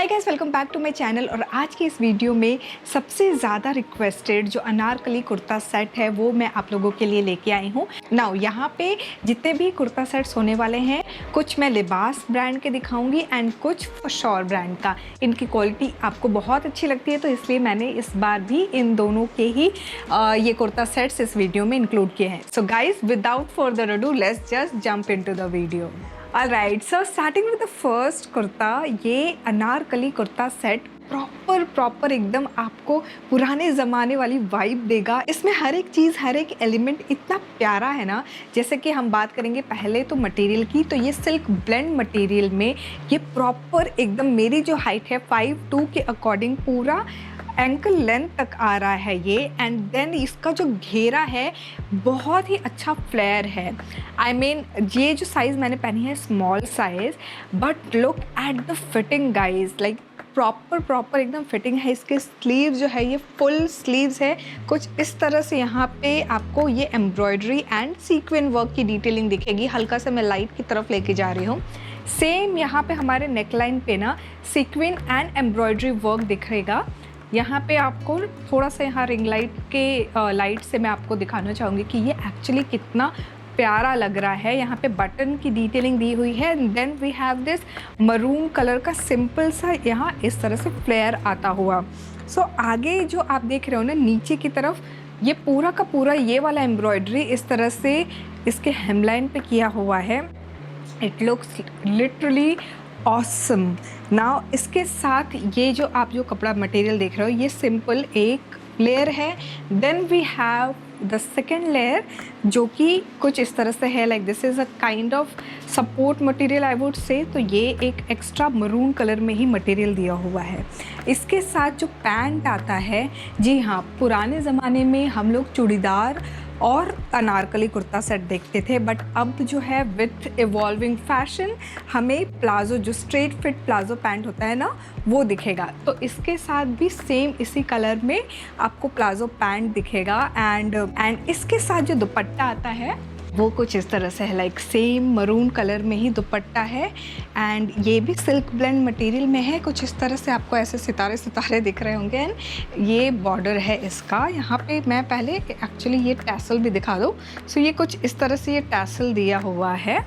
Hi guys, welcome back to my channel. और आज की इस वीडियो में सबसे ज़्यादा रिक्वेस्टेड जो अनारकली कुर्ता सेट है वो मैं आप लोगों के लिए लेके आई हूँ। नाउ यहाँ पे जितने भी कुर्ता सेट्स होने वाले हैं, कुछ मैं लिबास ब्रांड के दिखाऊंगी एंड कुछ फॉरश्योर ब्रांड का। इनकी क्वालिटी आपको बहुत अच्छी लगती है तो इसलिए मैंने इस बार भी इन दोनों के ही ये कुर्ता सेट्स इस वीडियो में इंक्लूड किए हैं। So guys, without further ado, let's just jump into the video. Alright, so starting with the first kurta, ये अनारकली कुर्ता सेट प्रॉपर एकदम आपको पुराने ज़माने वाली वाइब देगा। इसमें हर एक चीज़, हर एक एलिमेंट इतना प्यारा है ना। जैसे कि हम बात करेंगे पहले तो मटेरियल की, तो ये सिल्क ब्लेंड मटेरियल में ये प्रॉपर एकदम, मेरी जो हाइट है 5'2" के अकॉर्डिंग पूरा एंकल लेंथ तक आ रहा है ये। एंड देन इसका जो घेरा है बहुत ही अच्छा फ्लेयर है। आई मीन ये जो साइज़ मैंने पहनी है small size, but look at the fitting guys, like proper एकदम फिटिंग है। इसके स्लीव जो है ये फुल स्लीव्स है। कुछ इस तरह से यहाँ पे आपको ये एम्ब्रॉयडरी एंड सीक्वेंस वर्क की डिटेलिंग दिखेगी। हल्का सा मैं लाइट की तरफ लेके जा रही हूँ। सेम यहाँ पे हमारे नेकलाइन पे ना सीक्वेंस एंड एम्ब्रॉयडरी वर्क दिखेगा। यहाँ पे आपको थोड़ा सा यहाँ रिंग लाइट के लाइट से मैं आपको दिखाना चाहूँगी कि ये एक्चुअली कितना प्यारा लग रहा है। यहाँ पे बटन की डिटेलिंग दी हुई है। Then we have this maroon colour का सिंपल सा यहाँ इस तरह से फ्लेयर आता हुआ। सो आगे जो आप देख रहे हो ना नीचे की तरफ, ये पूरा का पूरा ये वाला एम्ब्रॉयडरी इस तरह से इसके हेमलाइन पे किया हुआ है। It looks literally awesome. Now इसके साथ ये जो आप जो कपड़ा मटेरियल देख रहे हो, ये सिंपल एक लेयर है। Then we have the second layer जो कि कुछ इस तरह से है, like this is a kind of support material I would say. तो ये एक एक्स्ट्रा मरून कलर में ही मटेरियल दिया हुआ है। इसके साथ जो पैंट आता है, जी हाँ, पुराने ज़माने में हम लोग चूड़ीदार और अनारकली कुर्ता सेट देखते थे, बट अब जो है विथ इवॉल्विंग फैशन हमें प्लाज़ो, जो स्ट्रेट फिट प्लाज़ो पैंट होता है ना, वो दिखेगा। तो इसके साथ भी सेम इसी कलर में आपको प्लाज़ो पैंट दिखेगा। एंड इसके साथ जो दुपट्टा आता है वो कुछ इस तरह से है, लाइक सेम मरून कलर में ही दुपट्टा है। एंड ये भी सिल्क ब्लेंड मटेरियल में है। कुछ इस तरह से आपको ऐसे सितारे सितारे दिख रहे होंगे। एंड ये बॉर्डर है इसका। यहाँ पे मैं पहले एक्चुअली ये टैसल भी दिखा दूँ। सो ये कुछ इस तरह से ये टैसल दिया हुआ है।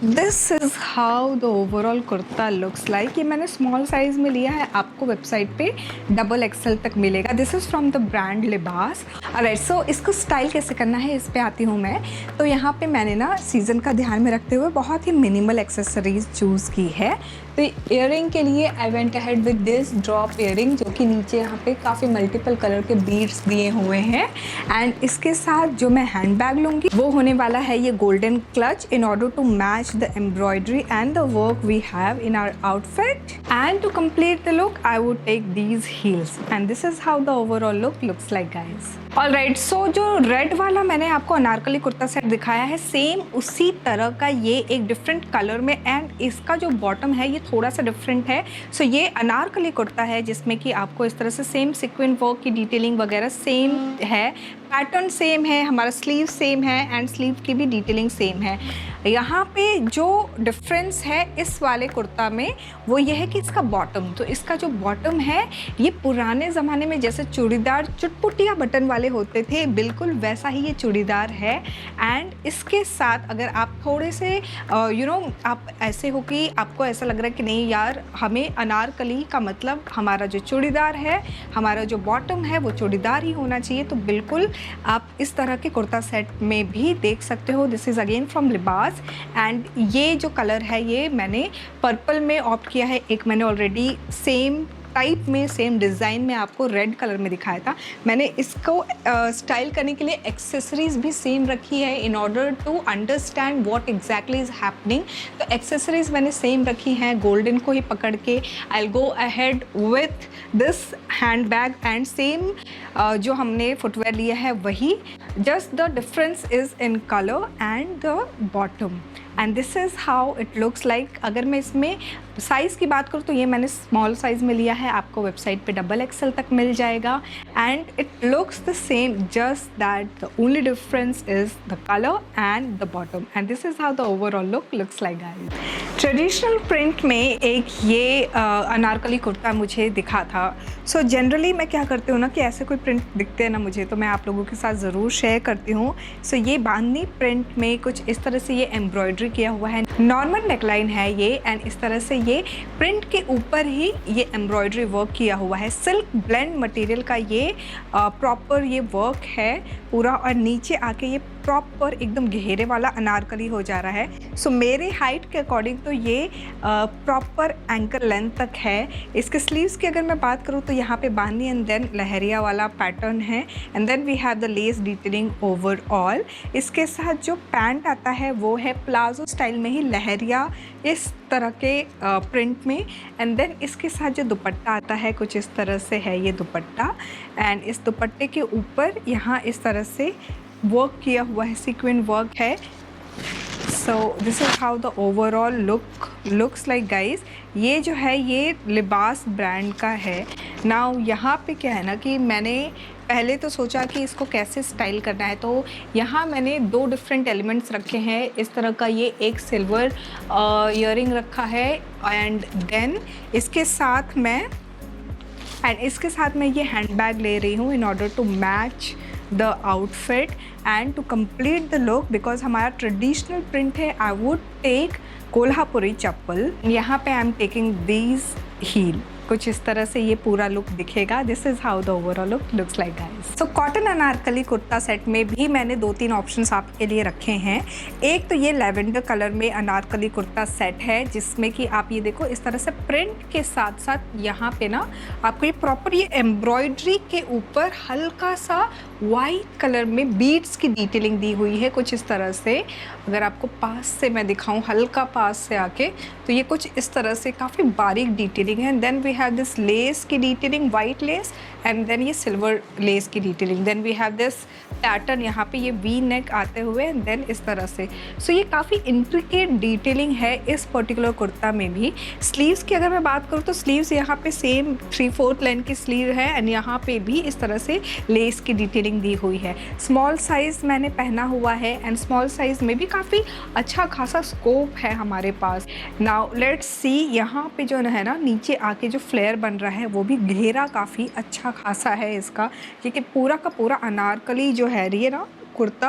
This is how the overall kurta looks like. ये मैंने स्मॉल साइज़ में लिया है, आपको वेबसाइट पे XXL तक मिलेगा। This is from the brand लिबास। ऑलराइट, सो इसको स्टाइल कैसे करना है इस पे आती हूँ मैं। तो यहाँ पे मैंने ना सीज़न का ध्यान में रखते हुए बहुत ही मिनिमल एक्सेसरीज चूज़ की है। तो ईयरिंग के लिए I went ahead with this drop earring, जो कि नीचे यहाँ पे काफ़ी मल्टीपल कलर के बीड्स दिए हुए हैं। एंड इसके साथ जो मैं हैंड बैग लूँगी वो होने वाला है ये golden clutch, in order to match the embroidery and the work we have in our outfit. And to complete the look, I would take these heels. And this is how the overall look looks like, guys. Alright, so जो red वाला मैंने आपको Anarkali kurta set दिखाया है, same उसी तरह का ये एक डिफरेंट कलर में। एंड इसका जो बॉटम है ये थोड़ा सा डिफरेंट है। सो ये अनारकली कुर्ता है जिसमें कि आपको इस तरह से सेम सीक्वेंस वर्क की डिटेलिंग वगैरह सेम है, पैटर्न सेम है, हमारा स्लीव सेम है एंड स्लीव की भी डिटेलिंग सेम है। यहाँ पे जो डिफरेंस है इस वाले कुर्ता में वो ये है कि इसका बॉटम, तो इसका जो बॉटम है ये पुराने ज़माने में जैसे चूड़ीदार चुटपुटिया बटन वाले होते थे, बिल्कुल वैसा ही ये चूड़ीदार है। एंड इसके साथ अगर आप थोड़े से आप ऐसे हो कि आपको ऐसा लग रहा है कि नहीं यार, हमें अनारकली का मतलब हमारा जो चूड़ीदार है, हमारा जो बॉटम है वो चूड़ीदार ही होना चाहिए, तो बिल्कुल आप इस तरह के कुर्ता सेट में भी देख सकते हो। दिस इज़ अगेन फ्रॉम लिबास। एंड ये जो कलर है ये मैंने पर्पल में ऑप्ट किया है। एक मैंने ऑलरेडी सेम टाइप में, सेम डिज़ाइन में आपको रेड कलर में दिखाया था। मैंने इसको स्टाइल करने के लिए एक्सेसरीज भी सेम रखी है in order to understand what exactly is happening. तो एक्सेसरीज मैंने सेम रखी हैं, गोल्डन को ही पकड़ के I will go ahead with this hand bag and same जो हमने फुटवेयर लिया है वही, just the difference is in colour and the bottom. And this is how it looks like. अगर मैं इसमें साइज़ की बात करूँ तो ये मैंने स्मॉल साइज़ में लिया है, आपको वेबसाइट पे XXL तक मिल जाएगा and it looks the same, just that the only difference is the colour and the bottom and this is how the overall look looks like guys. Traditional print में एक ये अनारकली कुर्ता मुझे दिखा था। सो जनरली मैं क्या करती हूँ ना कि ऐसे कोई प्रिंट दिखते हैं ना मुझे तो मैं आप लोगों के साथ ज़रूर शेयर करती हूँ। सो ये बांधनी प्रिंट में कुछ इस तरह से ये एम्ब्रॉयडरी किया हुआ है, नॉर्मल नेकलाइन है ये एंड इस तरह से ये प्रिंट के ऊपर ही ये एम्ब्रॉयडरी वर्क किया हुआ है। सिल्क ब्लेंड मटेरियल का ये प्रॉपर ये वर्क है पूरा और नीचे आके ये प्रॉपर एकदम घेरे वाला अनारकली हो जा रहा है। सो मेरे हाइट के अकॉर्डिंग तो ये प्रॉपर एंकल लेंथ तक है। इसके स्लीव्स की अगर मैं बात करूँ तो यहाँ पे बांधनी एंड देन लहरिया वाला पैटर्न है and then we have the lace detailing overall. इसके साथ जो पैंट आता है वो है प्लाजो स्टाइल में ही लहरिया इस तरह के प्रिंट में एंड देन इसके साथ जो दुपट्टा आता है कुछ इस तरह से है ये दुपट्टा एंड इस दुपट्टे के ऊपर यहाँ इस तरह से वर्क किया हुआ है, सीक्वेंट वर्क है। सो this is how the overall looks like guys. ये जो है ये लिबास ब्रांड का है। नाउ यहाँ पे क्या है ना कि मैंने पहले तो सोचा कि इसको कैसे स्टाइल करना है, तो यहाँ मैंने 2 डिफरेंट एलिमेंट्स रखे हैं। इस तरह का ये एक सिल्वर ईयरिंग रखा है एंड देन इसके साथ मैं ये हैंडबैग ले रही हूँ in order to match the outfit and to complete the look. Because हमारा ट्रेडिशनल प्रिंट है, I would take Kolhapuri chappal. यहाँ पे I am taking these heel. कुछ इस तरह से ये पूरा लुक दिखेगा। This is how the overall look looks like guys. So cotton Anarkali kurta set में भी मैंने 2-3 ऑप्शंस आपके लिए रखे हैं। एक तो ये लैवेंडर कलर में अनारकली कुर्ता सेट है जिसमें कि आप ये देखो इस तरह से प्रिंट के साथ साथ यहाँ पे ना आपको ये प्रॉपर ये एम्ब्रॉयडरी के ऊपर हल्का सा वाइट कलर में बीड्स की डिटेलिंग दी हुई है कुछ इस तरह से। अगर आपको पास से मैं दिखाऊं, हल्का पास से आके, तो ये कुछ इस तरह से काफ़ी बारीक डिटेलिंग है। Then we have this lace की detailing, white lace and then ये सिल्वर लेस की detailing. Then we have this pattern यहाँ पे ये वी नेक आते हुए एंड देन इस तरह से। सो ये काफ़ी इंट्रिकेट डिटेलिंग है इस पर्टिकुलर कुर्ता में भी। स्लीव्स की अगर मैं बात करूँ तो स्लीव्स यहाँ पे सेम 3/4 लेंथ की स्लीव है एंड यहाँ पे भी इस तरह से लेस की डिटेलिंग दी हुई है। स्मॉल साइज़ मैंने पहना हुआ है एंड स्मॉल साइज़ में भी काफ़ी अच्छा खासा स्कोप है हमारे पास। नाउ लेट्स सी यहाँ पे जो है ना नीचे आके जो फ्लेयर बन रहा है वो भी घेरा काफ़ी अच्छा खासा है इसका, क्योंकि पूरा का पूरा अनारकली जो है ये ना कुर्ता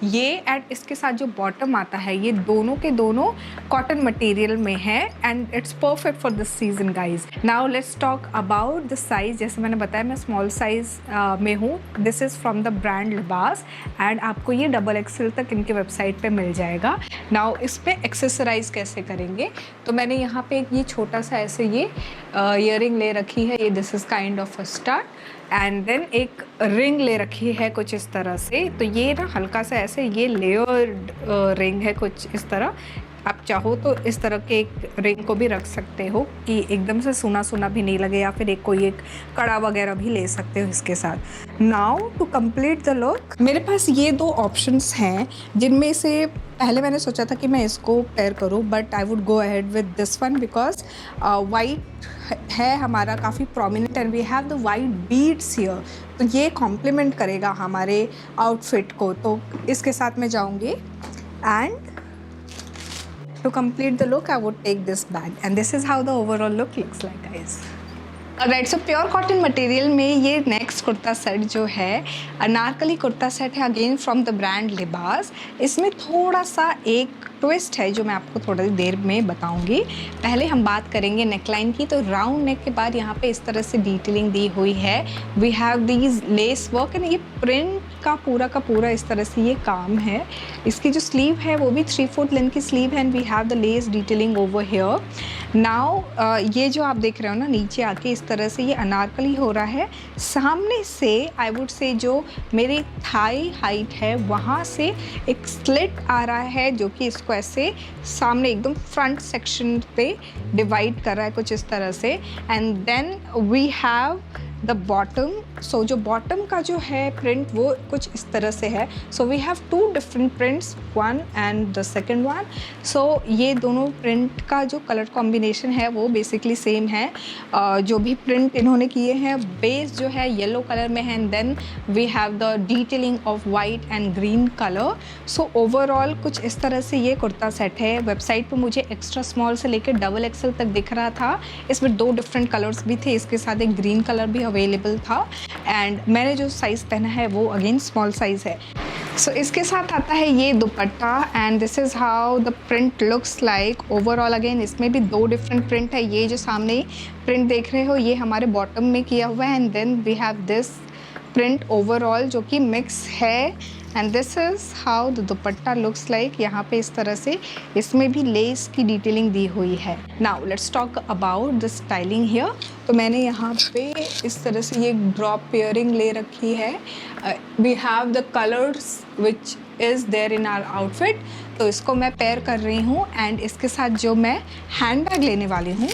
ये एंड इसके साथ जो बॉटम आता है ये दोनों के दोनों कॉटन मटेरियल में है and it's perfect for this season guys. Now let's talk about the size. जैसे मैंने बताया मैं स्मॉल साइज़ में हूँ। This is from the brand लिबास एंड आपको ये XXL तक इनके वेबसाइट पे मिल जाएगा। नाउ इस पर एक्सेसराइज कैसे करेंगे, तो मैंने यहाँ पे ये छोटा सा ऐसे ये ईयरिंग ले रखी है, ये this is kind of a start and then एक रिंग ले रखी है कुछ इस तरह से। तो ये ना हल्का सा ऐसे ये लेयर्ड रिंग है कुछ इस तरह। आप चाहो तो इस तरह के एक रिंग को भी रख सकते हो कि एकदम से सुना सुना भी नहीं लगे, या फिर कोई एक कड़ा वगैरह भी ले सकते हो इसके साथ। Now to complete the look मेरे पास ये 2 ऑप्शंस हैं जिनमें से पहले मैंने सोचा था कि मैं इसको पेयर करूं, but I would go ahead with this one because white है हमारा काफ़ी prominent and we have the white beads here, तो ये कॉम्प्लीमेंट करेगा हमारे आउटफिट को। तो इसके साथ मैं जाऊंगी and to complete the look I would take this bag and this is how the overall look looks like guys. Right, so pure cotton material में ये नेक्स्ट कुर्ता सेट जो है अनारकली कुर्ता सेट है अगेन फ्रॉम द ब्रांड लिबास। इसमें थोड़ा सा एक ट्विस्ट है जो मैं आपको थोड़ी देर में बताऊंगी। पहले हम बात करेंगे नेकलाइन की। तो राउंड नेक के बाद यहाँ पे इस तरह से डिटेलिंग दी हुई है। We have these lace work and ये प्रिंट का पूरा इस तरह से ये काम है। इसकी जो स्लीव है वो भी 3/4 लेंथ की स्लीव है and we have the lace detailing over here. Now ये जो आप देख रहे हो ना नीचे आके इस तरह से ये अनारकली हो रहा है। सामने से आई वुड से जो मेरी थाई हाइट है वहाँ से एक स्लिट आ रहा है जो कि इसको ऐसे सामने एकदम फ्रंट सेक्शन पे डिवाइड कर रहा है कुछ इस तरह से। And then we have the bottom so जो बॉटम का जो है प्रिंट वो कुछ इस तरह से है. So we have 2 different prints, one and the second one. So ये दोनों प्रिंट का जो कलर कॉम्बिनेशन है वो बेसिकली सेम है. जो भी प्रिंट इन्होंने किए हैं बेस जो है येलो कलर में है, and then we have the detailing of white and green colour. So overall कुछ इस तरह से ये कुर्ता सेट है. वेबसाइट पर मुझे एक्स्ट्रा स्मॉल से लेकर डबल एक्सल तक दिख रहा था. इसमें 2 डिफरेंट कलर्स भी थे, इसके साथ एक ग्रीन कलर भी अवेलेबल था, एंड मैंने जो साइज़ पहना है वो अगेन स्मॉल साइज़ है. सो इसके साथ आता है ये दुपट्टा, and this is how the print looks like overall. Again इसमें भी 2 डिफरेंट प्रिंट है. ये जो सामने प्रिंट देख रहे हो ये हमारे बॉटम में किया हुआ है, and then we have this print overall जो कि मिक्स है, and this is how the dupatta looks like. यहाँ पे इस तरह से इसमें भी लेस की डिटेलिंग दी हुई है. Now let's talk about the styling here. तो मैंने यहाँ पे इस तरह से ये ड्रॉप पेयरिंग ले रखी है. We have the colours which is there in our outfit. तो इसको मैं पेयर कर रही हूँ, एंड इसके साथ जो मैं हैंड बैग लेने वाली हूँ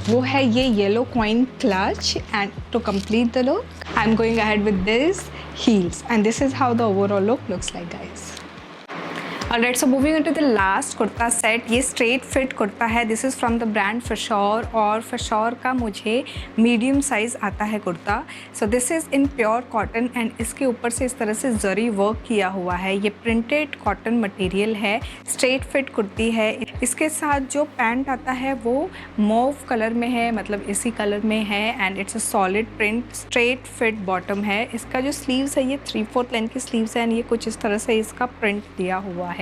वो है ये yellow coin clutch. And to complete the look I am going ahead with this heels, and this is how the overall look looks like, guys. Alright, so moving on to the last kurta set. ये straight fit kurta है. This is from the brand Fashor, और फशौर का मुझे medium size आता है kurta. So this is in pure cotton, and इसके ऊपर से इस तरह से जरी वर्क किया हुआ है. ये प्रिंटेड कॉटन मटेरियल है. स्ट्रेट फिट कुर्ती है. इसके साथ जो पैंट आता है वो मॉव कलर में है, मतलब इसी कलर में है, and it's a solid print. Straight fit bottom है. इसका जो स्लीव्स है ये 3/4 लेंथ की स्लीव्स है, एंड ये कुछ इस तरह से इसका प्रिंट दिया हुआ है.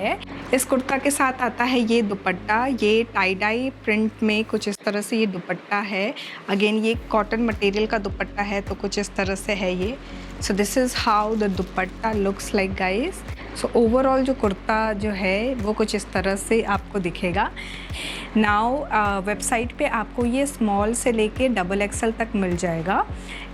इस कुर्ता के साथ आता है ये दुपट्टा. ये टाई डाई प्रिंट में कुछ इस तरह से ये दुपट्टा है. अगेन ये कॉटन मटेरियल का दुपट्टा है, तो कुछ इस तरह से है ये. सो this is how the dupatta looks like, guys. So overall जो कुर्ता जो है वो कुछ इस तरह से आपको दिखेगा. नाउ वेबसाइट पे आपको ये स्मॉल से लेके डबल एक्सल तक मिल जाएगा.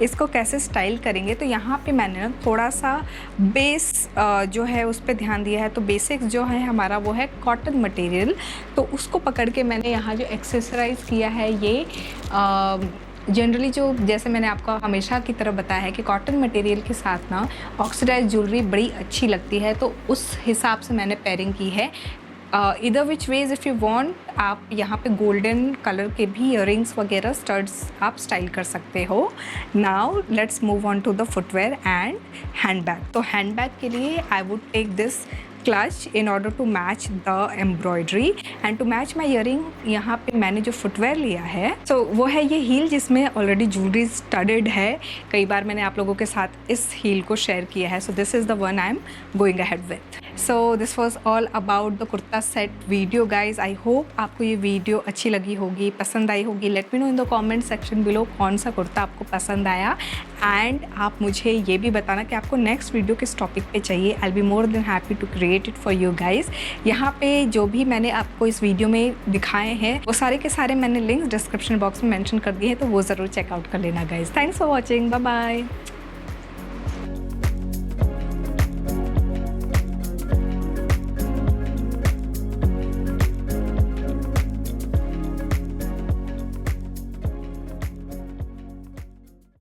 इसको कैसे स्टाइल करेंगे, तो यहाँ पे मैंने थोड़ा सा बेस जो है उस पर ध्यान दिया है. तो बेसिक्स जो है हमारा वो है कॉटन मटेरियल, तो उसको पकड़ के मैंने यहाँ जो एक्सेसराइज किया है ये जनरली जो जैसे मैंने आपको हमेशा की तरह बताया है कि कॉटन मटेरियल के साथ ना ऑक्सीडाइज ज्वेलरी बड़ी अच्छी लगती है, तो उस हिसाब से मैंने पेयरिंग की है. इधर which ways if you want, आप यहाँ पे गोल्डन कलर के भी इयररिंग्स वगैरह स्टड्स आप स्टाइल कर सकते हो. Now let's move on to the footwear and handbag. तो हैंडबैग के लिए I would take this clutch in order to match the embroidery, and to match my earring यहाँ पे मैंने जो फुटवेयर लिया है so वो है ये हील जिसमें ऑलरेडी ज्वेलरी स्टडेड है. कई बार मैंने आप लोगों के साथ इस हील को शेयर किया है. सो this is the one I am going ahead with. So this was all about the kurta set video, guys. I hope आपको ये वीडियो अच्छी लगी होगी, पसंद आई होगी. Let me know in the comment section below कौन सा कुर्ता आपको पसंद आया, एंड आप मुझे ये भी बताना कि आपको नेक्स्ट वीडियो किस टॉपिक पे चाहिए. I will be more than happy to create it for you guys. यहाँ पे जो भी मैंने आपको इस वीडियो में दिखाए हैं वो सारे के सारे मैंने लिंक्स डिस्क्रिप्शन बॉक्स में मेंशन कर दिए हैं, तो वो ज़रूर चेकआउट कर लेना guys. Thanks for watching. Bye bye.